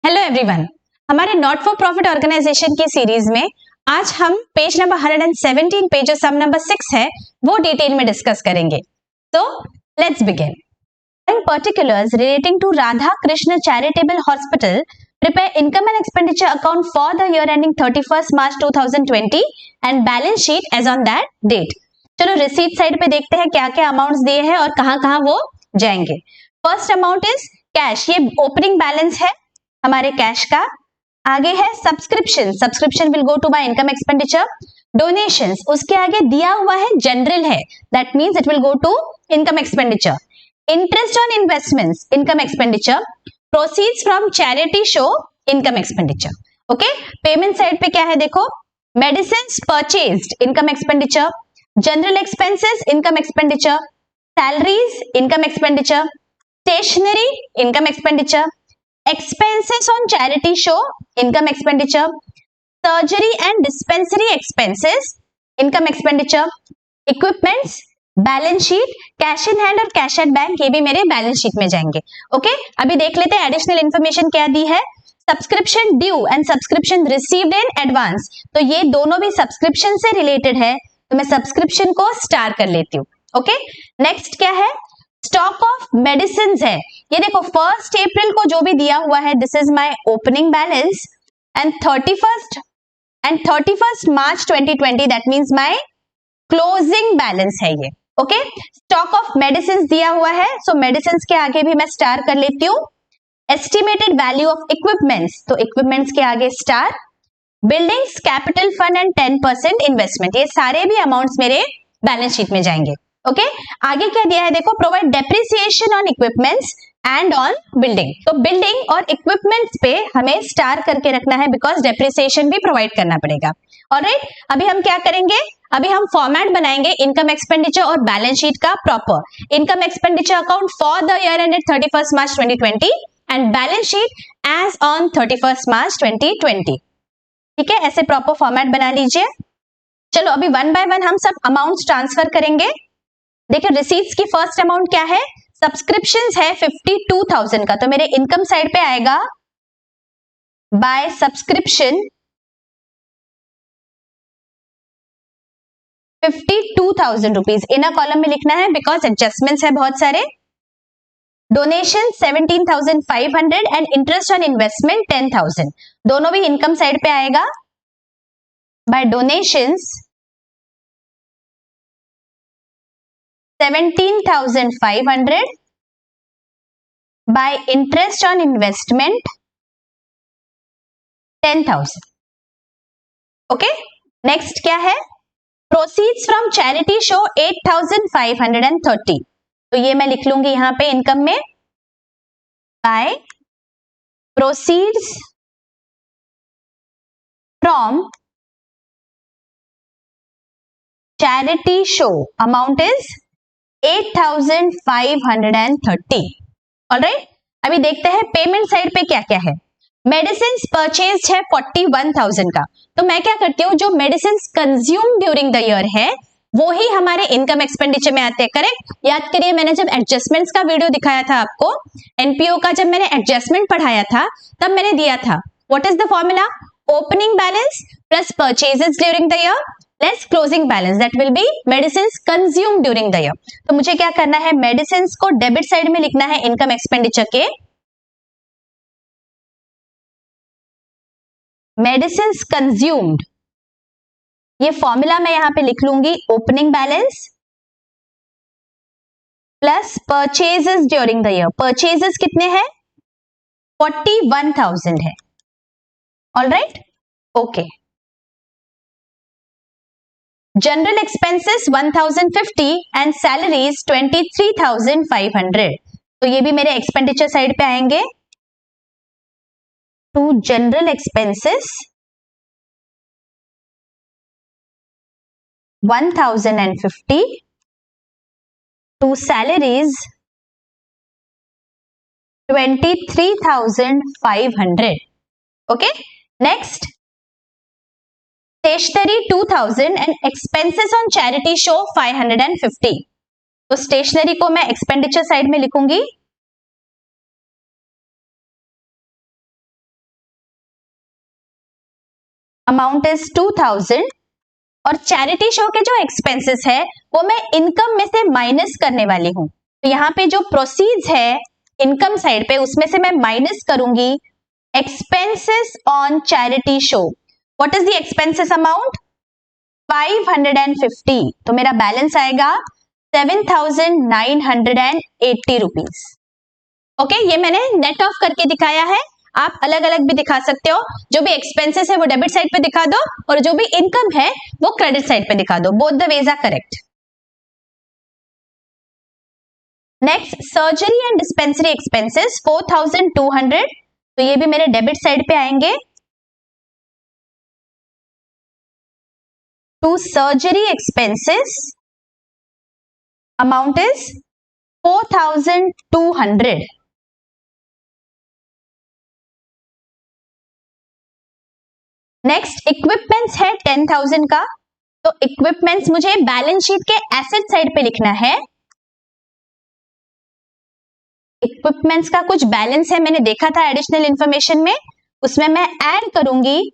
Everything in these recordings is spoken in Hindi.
हेलो एवरीवन, हमारे नॉट फॉर प्रॉफिट ऑर्गेनाइजेशन की सीरीज में आज हम पेज नंबर 117 पे जो सम नंबर 6 है वो डिटेल में डिस्कस करेंगे। तो let's begin. In particulars relating to Radha Krishna charitable hospital prepare income and expenditure account for the year ending 31 March 2020 and balance sheet as on that date. चलो रिसीट साइड पे देखते हैं क्या क्या अमाउंट्स दिए हैं और कहां-कहां वो जाएंगे। फर्स्ट अमाउंट इज कैश, ये ओपनिंग बैलेंस है हमारे कैश का। आगे है subscription, subscription will go to my income expenditure. Donations, उसके आगे दिया हुआ है जनरल है, that means it will go to income expenditure. Interest on investments, income expenditure. Proceeds from charity show, income expenditure. Okay, payment side पे क्या है देखो, medicine purchased, income expenditure. General expenses, income expenditure. Salaries, income expenditure. Stationery, income expenditure. Expenses on charity show, income expenditure. Surgery and dispensary expenses, income expenditure. Equipments, balance sheet. Cash in hand और कैश एट बैंक, ये भी मेरे बैलेंस शीट में जाएंगे। ओके, अभी देख लेते हैं एडिशनल इंफॉर्मेशन क्या दी है। Subscription due and subscription received in advance, तो ये दोनों भी सब्सक्रिप्शन से रिलेटेड है, तो मैं सब्सक्रिप्शन को स्टार कर लेती हूँ। ओके, नेक्स्ट क्या है, स्टॉक ऑफ मेडिसिन है। ये देखो 1 अप्रैल को जो भी दिया हुआ है, this is my opening balance and 31 March 2020 that means my closing balance है ये। ओके, स्टॉक ऑफ मेडिसिन दिया हुआ है, सो मेडिसिन के आगे भी मैं स्टार कर लेती हूँ। एस्टिमेटेड वैल्यू ऑफ इक्विपमेंट्स, तो इक्विपमेंट्स के आगे star. Buildings, capital fund and 10% investment, ये सारे भी अमाउंट्स मेरे बैलेंस शीट में जाएंगे। ओके, आगे क्या दिया है देखो, provide depreciation on equipments and on building, तो बिल्डिंग और इक्विपमेंट्स पे हमें स्टार करके रखना है बिकॉज डेप्रिसिएशन भी प्रोवाइड करना पड़ेगा। ऑलराइट, अभी हम क्या करेंगे, अभी हम फॉर्मेट बनाएंगे इनकम एक्सपेंडिचर और बैलेंस शीट का proper. Income expenditure account for the year ended 31 March 2020 and balance sheet as on 31 March 2020। ठीक है, ऐसे प्रॉपर फॉर्मेट बना लीजिए। चलो अभी वन बाय वन हम सब अमाउंट ट्रांसफर करेंगे। देखिए रिसीट्स की फर्स्ट अमाउंट क्या है, सब्सक्रिप्शंस है 52,000 का, तो मेरे इनकम साइड पे आएगा by subscription 52,000 rupees. Inner column में लिखना है बिकॉज एडजस्टमेंट्स है बहुत सारे। Donation 17,500 and interest on investment 10,000, दोनों भी इनकम साइड पे आएगा। By donations 17,500, by interest on investment 10,000। Okay, next क्या है, प्रोसीड्स फ्रॉम चैरिटी शो 8,530, तो ये मैं लिख लूंगी यहां पे इनकम में। By proceeds from charity show amount is 8,530। Alright, अभी देखते हैं पेमेंट साइड पे क्या क्या है। मेडिसिन परचेज है 41,000 का, तो मैं क्या करती हूँ, जो medicine consume during the year है वो ही हमारे इनकम एक्सपेंडिचर में आते हैं। करेक्ट, याद करिए मैंने जब एडजस्टमेंट्स का वीडियो दिखाया था आपको, एनपीओ का जब मैंने एडजस्टमेंट पढ़ाया था तब मैंने दिया था what is the formula, opening balance plus purchases during the year less closing balance, that will be medicine consume during the year. तो मुझे क्या करना है, मेडिसिन को डेबिट साइड में लिखना है इनकम एक्सपेंडिचर के। मेडिसिन कंज्यूम्ड, ये फॉर्मूला मैं यहां पे लिख लूंगी, opening balance plus purchases during the year. Purchases कितने हैं, 41,000 है। Alright, okay. General expenses 1,050 and salaries 23,500, तो ये भी मेरे एक्सपेंडिचर साइड पे आएंगे। To general expenses 1,050 to salaries 23,500। Okay, next stationery 2,000 and expenses on charity show 550, तो स्टेशनरी को मैं एक्सपेंडिचर साइड में लिखूंगी। अमाउंट इज 2000 और चैरिटी शो के जो एक्सपेंसेस है वो मैं इनकम में से माइनस करने वाली हूं। तो यहाँ पे जो प्रोसीड्स है इनकम साइड पे उसमें से मैं माइनस करूंगी expenses on charity show. What is the expenses amount? 550। तो मेरा बैलेंस आएगा 7,980 रुपीज। ओके, ये मैंने नेट ऑफ करके दिखाया है, आप अलग अलग भी दिखा सकते हो। जो भी एक्सपेंसेस है वो डेबिट साइड पे दिखा दो और जो भी इनकम है वो क्रेडिट साइड पे दिखा दो। Both the ways are correct. Next, surgery and dispensary expenses 4,200। तो ये भी मेरे डेबिट साइड पे आएंगे। To surgery expenses amount is 4,200। Next, equipments है 10,000 का। तो इक्विपमेंट्स मुझे बैलेंस शीट के एसेट साइड पे लिखना है। इक्विपमेंट्स का कुछ बैलेंस है, मैंने देखा था एडिशनल इंफॉर्मेशन में, उसमें मैं ऐड करूंगी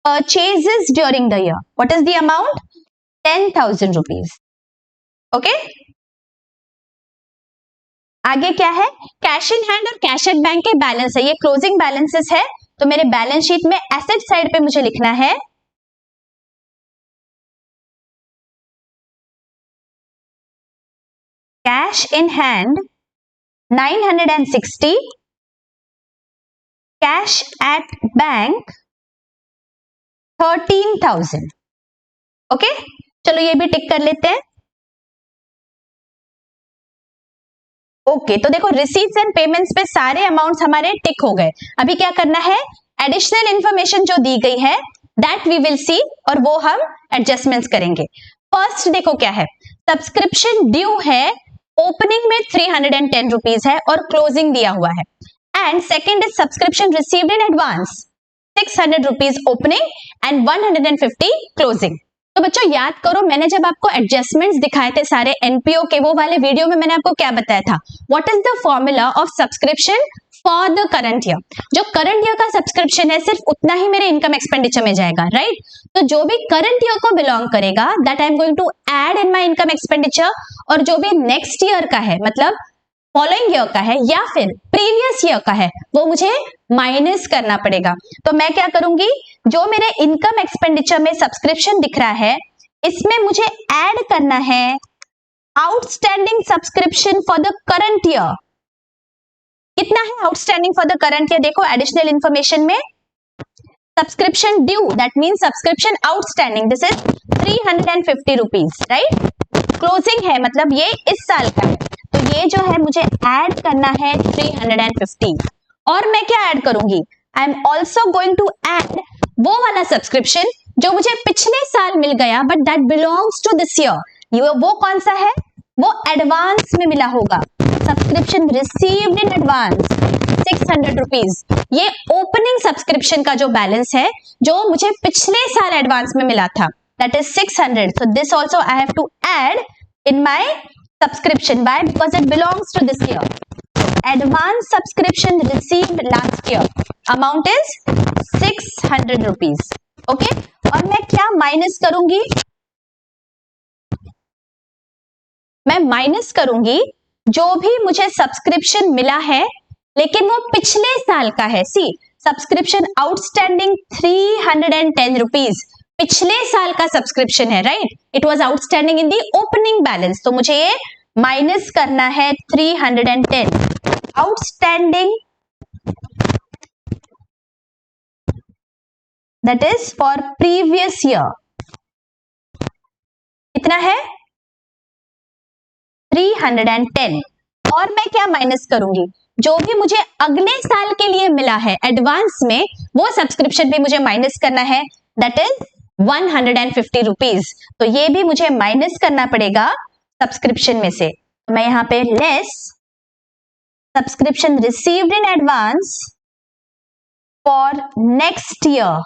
purchases during the year. What is the amount? 10,000 rupees. Okay, आगे क्या है? कैश इन हैंड और कैश एट बैंक के बैलेंस है, ये क्लोजिंग बैलेंसेस है। तो मेरे बैलेंस शीट में एसेट साइड पे मुझे लिखना है cash in hand 960, cash at bank 13,000। Okay, चलो ये भी टिक कर लेते हैं। ओके, तो देखो रिसीट्स एंड पेमेंट्स पे सारे अमाउंट्स हमारे टिक हो गए। अभी क्या करना है? एडिशनल इंफॉर्मेशन जो दी गई है दैट वी विल सी, और वो हम एडजस्टमेंट्स करेंगे। फर्स्ट देखो क्या है, सब्सक्रिप्शन ड्यू है, ओपनिंग में 310 रुपीज है और क्लोजिंग दिया हुआ है। And second is subscription received in advance 600 rupees opening and 150 closing. तो बच्चों याद करो, मैंने जब आपको एडजस्टमेंट्स दिखाए थे सारे एनपीओ के, वो वाले वीडियो में मैंने आपको क्या बताया था? What is the formula of subscription for the current year. जो करंट ईयर का सब्सक्रिप्शन है सिर्फ उतना ही मेरे इनकम एक्सपेंडिचर में जाएगा, राइट? तो जो भी करंट ईयर को बिलोंग करेगा that I am going to add in my income expenditure, और जो भी नेक्स्ट ईयर का है मतलब फॉलोइंग ईयर का है या फिर प्रीवियस ईयर का है वो मुझे माइनस करना पड़ेगा। तो मैं क्या करूंगी, जो मेरे इनकम एक्सपेंडिचर में सब्सक्रिप्शन दिख रहा है इसमें मुझे ऐड करना है outstanding subscription for the current year. कितना है outstanding for the current year? देखो एडिशनल इंफॉर्मेशन में subscription due that mean subscription outstanding, this is 350 rupees, right? Closing है मतलब ये इस साल का है, तो ये जो है मुझे ऐड करना है 350। और मैं क्या ऐड करूंगी? I am also going to add वो वाला सब्सक्रिप्शन जो मुझे पिछले साल मिल गया but that belongs to this year. वो कौन सा है? वो एडवांस में मिला होगा, subscription received in advance 600 rupees. ये ओपनिंग सब्सक्रिप्शन का जो बैलेंस है जो मुझे पिछले साल एडवांस में मिला था, that is 600। So this also I have to add in my subscription. Why? Because it belongs to this year. Advance subscription received last year. Amount is 600 rupees. Okay? और मैं क्या माइनस करूंगी? मैं माइनस करूंगी जो भी मुझे सब्सक्रिप्शन मिला है लेकिन वो पिछले साल का है। सी, सब्सक्रिप्शन आउटस्टैंडिंग 310 रुपीज पिछले साल का सब्सक्रिप्शन है, right? It was outstanding in the opening balance, तो मुझे ये माइनस करना है 310 outstanding, that is for previous year. कितना है? 310। और मैं क्या माइनस करूंगी? जो भी मुझे अगले साल के लिए मिला है एडवांस में वो सब्सक्रिप्शन भी मुझे माइनस करना है, दैट इज 150 रुपीज। तो ये भी मुझे माइनस करना पड़ेगा सब्सक्रिप्शन में से। मैं यहां पे less subscription received in advance for next year,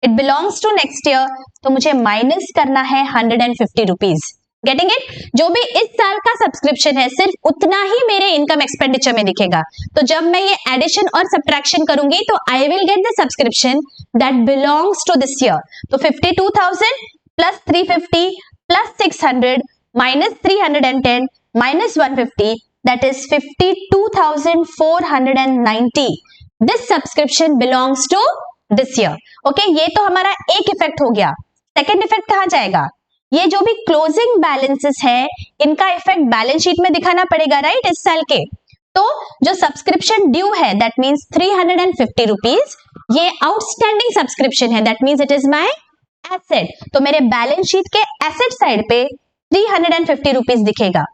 it belongs to next year, तो मुझे माइनस करना है 150 रुपीज। Getting it? जो भी इस साल का सब्सक्रिप्शन है सिर्फ उतना ही मेरे इनकम एक्सपेंडिचर में दिखेगा। तो जब मैं ये एडिशन और सब्ट्रैक्शन करूंगी तो I will get the subscription that belongs to this year. तो 52,000 plus 350 plus 600 minus 310 minus 150 that is 52,490। This subscription belongs to this year. Okay, ये तो हमारा एक इफेक्ट हो गया। सेकेंड इफेक्ट कहां जाएगा? ये जो भी क्लोजिंग बैलेंसेस है इनका इफेक्ट बैलेंस शीट में दिखाना पड़ेगा, राइट? इस साल के तो जो सब्सक्रिप्शन ड्यू है दैट मींस 350 रुपीज, ये आउटस्टैंडिंग सब्सक्रिप्शन है that means it is my asset. तो मेरे बैलेंस शीट के एसेट साइड पे 350 रुपीज दिखेगा।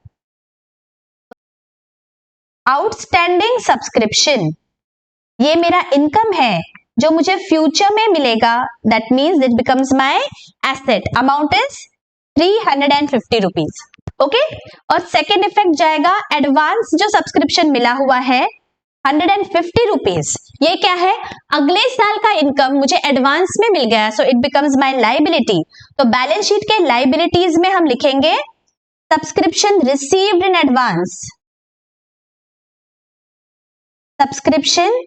आउटस्टैंडिंग सब्सक्रिप्शन ये मेरा इनकम है जो मुझे फ्यूचर में मिलेगा, that means it becomes my asset. Amount is 350 rupees. Okay, और सेकेंड इफेक्ट जाएगा एडवांस जो सब्सक्रिप्शन मिला हुआ है 150 रुपीज। ये क्या है? अगले साल का इनकम मुझे एडवांस में मिल गया, so it becomes my liability. तो बैलेंस शीट के लायबिलिटीज में हम लिखेंगे subscription received in advance. Subscription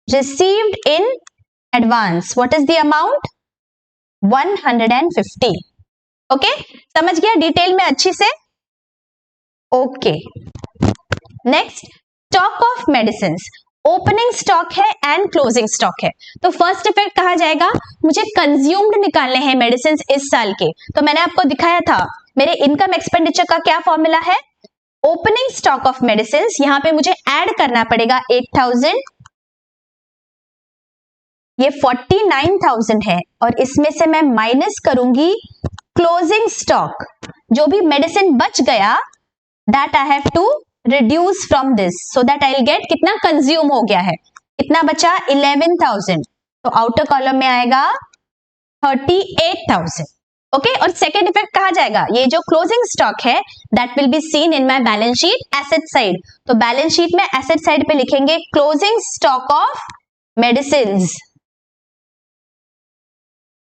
received in advance. What is the amount? 150. Okay, समझ गया डिटेल में अच्छी से? Okay, next stock of medicine. Opening stock है एंड क्लोजिंग स्टॉक है। तो फर्स्ट इफेक्ट कहा जाएगा, मुझे कंज्यूम्ड निकालने हैं मेडिसिन इस साल के। तो मैंने आपको दिखाया था मेरे इनकम एक्सपेंडिचर का क्या फॉर्मूला है? ओपनिंग स्टॉक ऑफ मेडिसिन, यहां पे मुझे ऐड करना पड़ेगा 8,000, ये 49,000 है, और इसमें से मैं माइनस करूंगी क्लोजिंग स्टॉक। जो भी मेडिसिन बच गया that I have to reduce from this so that I will get कितना कंज्यूम हो गया है, कितना बचा 11,000। तो आउटर कॉलम में आएगा 38,000। ओके, और सेकेंड इफेक्ट कहा जाएगा, ये जो क्लोजिंग स्टॉक है that will be seen in my balance sheet asset side. तो बैलेंस शीट में एसेट साइड पे लिखेंगे क्लोजिंग स्टॉक ऑफ मेडिसिन।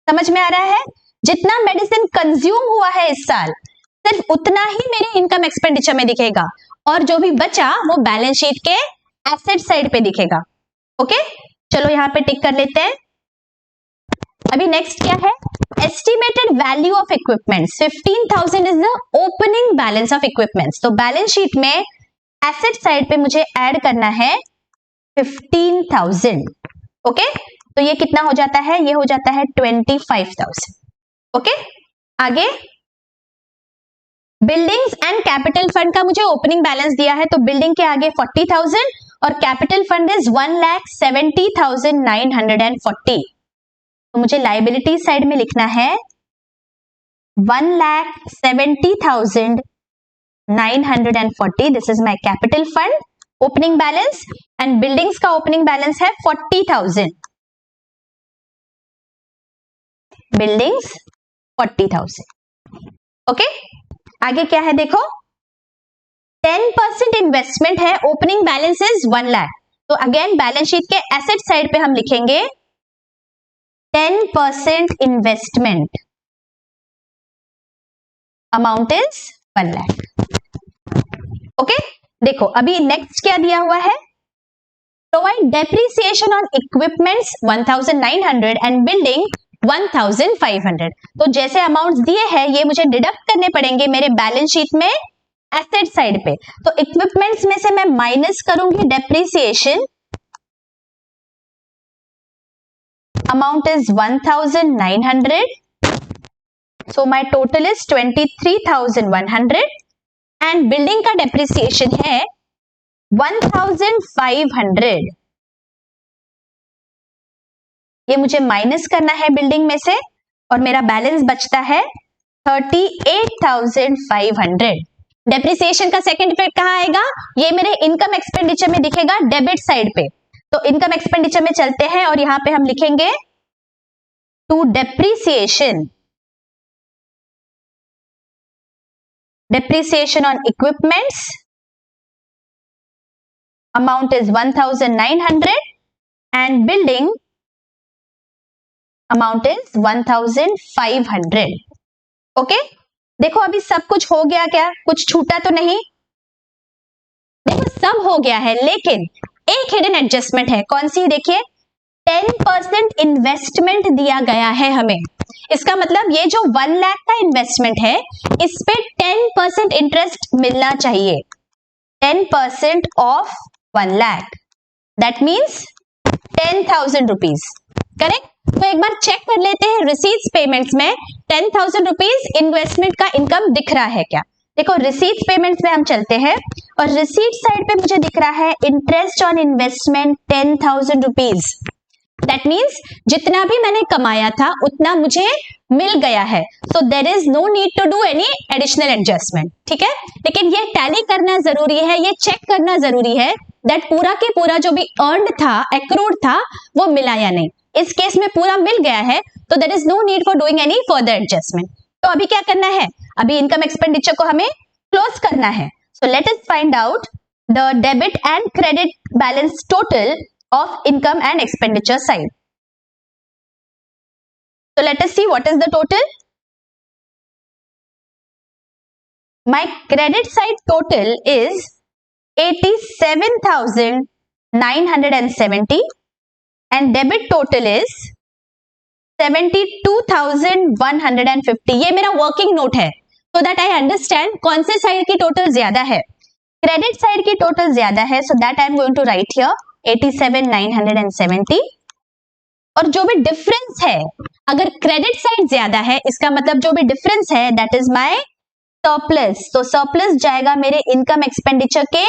समझ में आ रहा है? जितना मेडिसिन कंज्यूम हुआ है इस साल सिर्फ उतना ही मेरे इनकम एक्सपेंडिचर में दिखेगा, और जो भी बचा वो बैलेंस शीट के एसेट साइड पे दिखेगा। ओके, चलो यहां पे टिक कर लेते हैं। अभी नेक्स्ट क्या है? Estimated value of equipments 15,000 is the opening balance of equipments. तो बैलेंस शीट में एसेट साइड पे मुझे ऐड करना है 15,000। ओके, तो ये कितना हो जाता है? ये हो जाता है 25,000। ओके, आगे बिल्डिंग्स एंड कैपिटल फंड का मुझे ओपनिंग बैलेंस दिया है, तो बिल्डिंग के आगे 40,000 और कैपिटल फंड इज 1,70,940। तो मुझे लायबिलिटी साइड में लिखना है 1,70,940। This is my capital fund opening balance, and buildings का ओपनिंग बैलेंस है 40,000। बिल्डिंग्स 40,000। ओके, आगे क्या है देखो, 10% इन्वेस्टमेंट है, ओपनिंग बैलेंस इज 1 लाख। तो अगेन बैलेंस शीट के एसेट साइड पे हम लिखेंगे 10% investment, amount is 1 lakh. Okay, देखो अभी नेक्स्ट क्या दिया हुआ है, provide depreciation on equipments 1,900 and building 1,500। तो जैसे अमाउंट्स दिए हैं ये मुझे डिडक्ट करने पड़ेंगे मेरे बैलेंस शीट में एसेट साइड पे। तो इक्विपमेंट्स में से मैं माइनस करूंगी depreciation, amount is 1,900, so my total is 23,100, and building का डेप्रिसिएशन है 1,500। ये मुझे माइनस करना है बिल्डिंग में से, और मेरा बैलेंस बचता है 38,500। डेप्रिसिएशन का सेकंड इफेक्ट कहां आएगा? ये मेरे इनकम एक्सपेंडिचर में दिखेगा डेबिट साइड पे। तो इनकम एक्सपेंडिचर में चलते हैं और यहां पे हम लिखेंगे to depreciation, depreciation on equipments, amount is 1,900 and building amount is 1,500. Okay, देखो अभी सब कुछ हो गया क्या, कुछ छूटा तो नहीं? देखो सब हो गया है, लेकिन एक हिडन एडजस्टमेंट है। कौन सी? देखिए 10% इन्वेस्टमेंट दिया गया है हमें। इसका मतलब ये जो 1 लाख का इन्वेस्टमेंट है इस पे 10% इंटरेस्ट मिलना चाहिए। 10% of 1 lakh that means 10,000 rupees, correct? तो एक बार चेक कर लेते हैं रिसीट्स पेमेंट्स में 10,000 रुपीज इन्वेस्टमेंट का इनकम दिख रहा है क्या? देखो रिसीट्स पेमेंट्स में हम चलते हैं और रिसीट साइड पे मुझे दिख रहा है interest on investment 10,000 rupees. That means जितना भी मैंने कमाया था उतना मुझे मिल गया है, so there is no need to do any additional adjustment, ठीक है? लेकिन ये टैली करना जरूरी है, ये चेक करना जरूरी है दैट पूरा के पूरा जो भी अर्न्ड था, एक्रूड था, वो मिला या नहीं। इस केस में पूरा मिल गया है तो there is no need for doing any further adjustment. तो अभी क्या करना है? अभी इनकम एक्सपेंडिचर को हमें क्लोज करना है। So let us find out the debit and credit balance total of income and expenditure side. So let us see what is the total. My credit side total is 87,970 and debit total is 72,150. ये मेरा वर्किंग नोट है so that I understand कौन से साइड की टोटल ज्यादा है। क्रेडिट साइड की टोटल ज्यादा है, so that I am going to write here 87,970। और जो भी डिफरेंस है, अगर क्रेडिट साइड ज्यादा है इसका मतलब जो भी डिफरेंस है दैट इज माय सरप्लस। तो सरप्लस जाएगा मेरे इनकम एक्सपेंडिचर के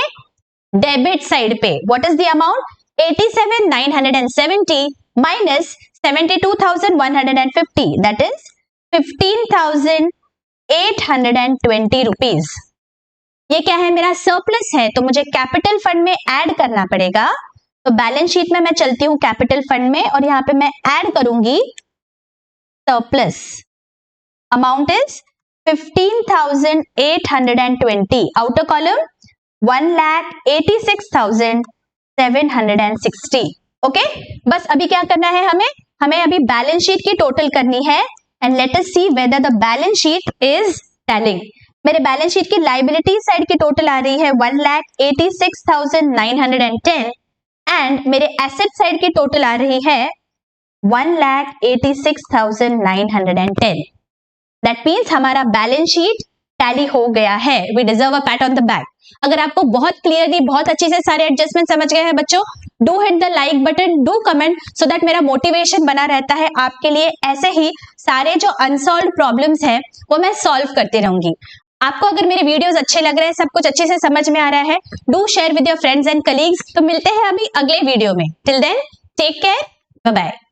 डेबिट साइड पे। What is the amount? 87,970 minus 72,150 that is 15,820 rupees. ये क्या है? मेरा सरप्लस है, तो मुझे कैपिटल फंड में ऐड करना पड़ेगा। तो बैलेंस शीट में मैं चलती हूं कैपिटल फंड में और यहां पे मैं ऐड करूंगी surplus. Amount is 15,820, outer column 1,86,760। Okay, बस अभी क्या करना है हमें अभी बैलेंस शीट की टोटल करनी है and let us see whether the balance sheet is tallying. मेरे बैलेंस शीट की लाइबिलिटी साइड की टोटल आ रही है 1,86,910 एंड मेरे एसेट साइड की टोटल आ रही है 1,86,910। दैट मीन्स हमारा बैलेंस शीट टैली हो गया है। We deserve a pat on the back. अगर आपको बहुत क्लियरली, बहुत अच्छे से सारे एडजस्टमेंट समझ गए हैं बच्चों, do hit the like button, do comment so that मेरा मोटिवेशन बना रहता है आपके लिए। ऐसे ही सारे जो अनसॉल्व प्रॉब्लम्स हैं वो मैं सॉल्व करती रहूंगी। आपको अगर मेरे वीडियोस अच्छे लग रहे हैं, सब कुछ अच्छे से समझ में आ रहा है, do share with your friends and colleagues. तो मिलते हैं अभी अगले वीडियो में। Till then take care, bye bye.